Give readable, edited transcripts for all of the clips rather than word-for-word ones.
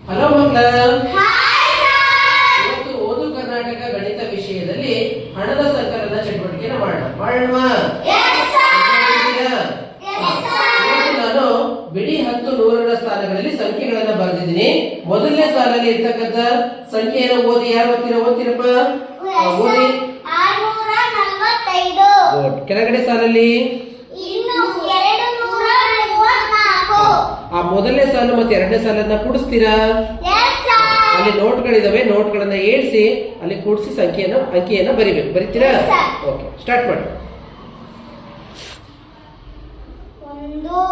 Hello ಮಕ್ಕಳ, ಇವತ್ತು ಓದು ಕರ್ನಾಟಕ ಗಣಿತ ವಿಷಯದಲ್ಲಿ ಹಣದ ಸಂಕಲನ ಚಟುವಟಿಕೆಯನ್ನು ಮಾಡೋಣ. ನಾನು ಬಿಡಿ 10 100ರ ಸ್ಥಾನಗಳಲ್ಲಿ ಸಂಖ್ಯೆಗಳನ್ನ ಬರೆದಿದ್ದೀನಿ. ಮೊದಲನೇ ಸಾಲಲ್ಲಿ ಇರ್ತಕ್ಕಂಥ ಸಂಖ್ಯೆಯನ್ನು ಓದಿ. ಯಾರು ಓದ್ತೀರಪ್ಪ? ಓದಿ. 645. ಕೆಳಗಡೆ ಸಾಲಲ್ಲಿ ಆ ಮೊದಲನೇ ಸಾಲು ಮತ್ತೆ ಎರಡನೇ ಸಾಲನ್ನ ಕೂಡಿಸ್ತೀರಾ? ಅಲ್ಲಿ ನೋಟ್ಗಳಿದಾವೆ, ನೋಟ್ಗಳನ್ನ ಏಳಿಸಿ ಅಲ್ಲಿ ಕೂಡಿಸಿ ಅಂಕಿಯನ್ನ ಬರಿಬೇಕು. ಬರಿತೀರಾ? ಓಕೆ, ಸ್ಟಾರ್ಟ್ ಮಾಡಿ. 1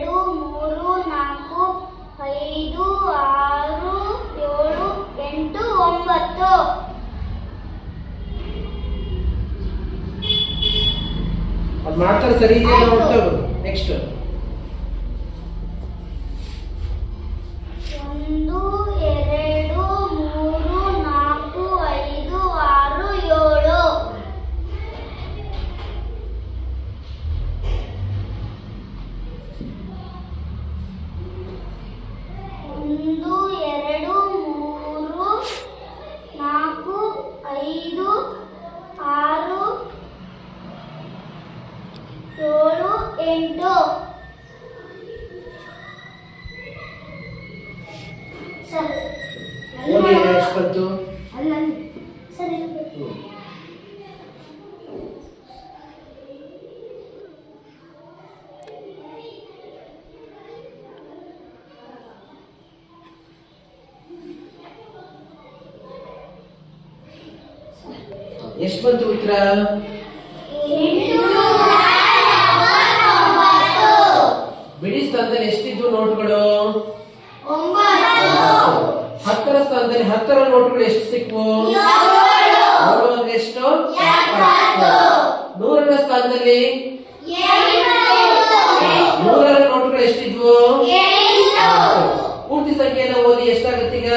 2 3 4 5 6 7 8 9. ಅದು ಮಾಡ್ತಾರೆ, ಸರಿ ಇದೆಯಲ್ಲ ನೋಡ್ತಾ ಹೋಗೋದು. ನೆಕ್ಸ್ಟ್ 1 2 3 4 5 6 7. ಓದಿ ಎಷ್ಟು ಬಂತು? ಎಷ್ಟು ಬಂತು ಉತ್ತರ? 890. ಬಿಡಿ ಸ್ಥಾನದಲ್ಲಿ ಎಷ್ಟಿದ್ವು ನೋಟ್ಗಳು? 9. 10ರ ಸ್ಥಾನದಲ್ಲಿ 10ರ ನೋಟ್ಗಳು ಎಷ್ಟು ಸಿಕ್ವು? 7 ಅಂದ್ರೆ ಎಷ್ಟು? 100ರ ಸ್ಥಾನದಲ್ಲಿ 100ರ ನೋಟ್ಗಳು ಎಷ್ಟಿದ್ವು? ಪೂರ್ತಿ ಸಂಖ್ಯೆಯನ್ನು ಓದಿ. ಎಷ್ಟಾಗುತ್ತೆ ಈಗ?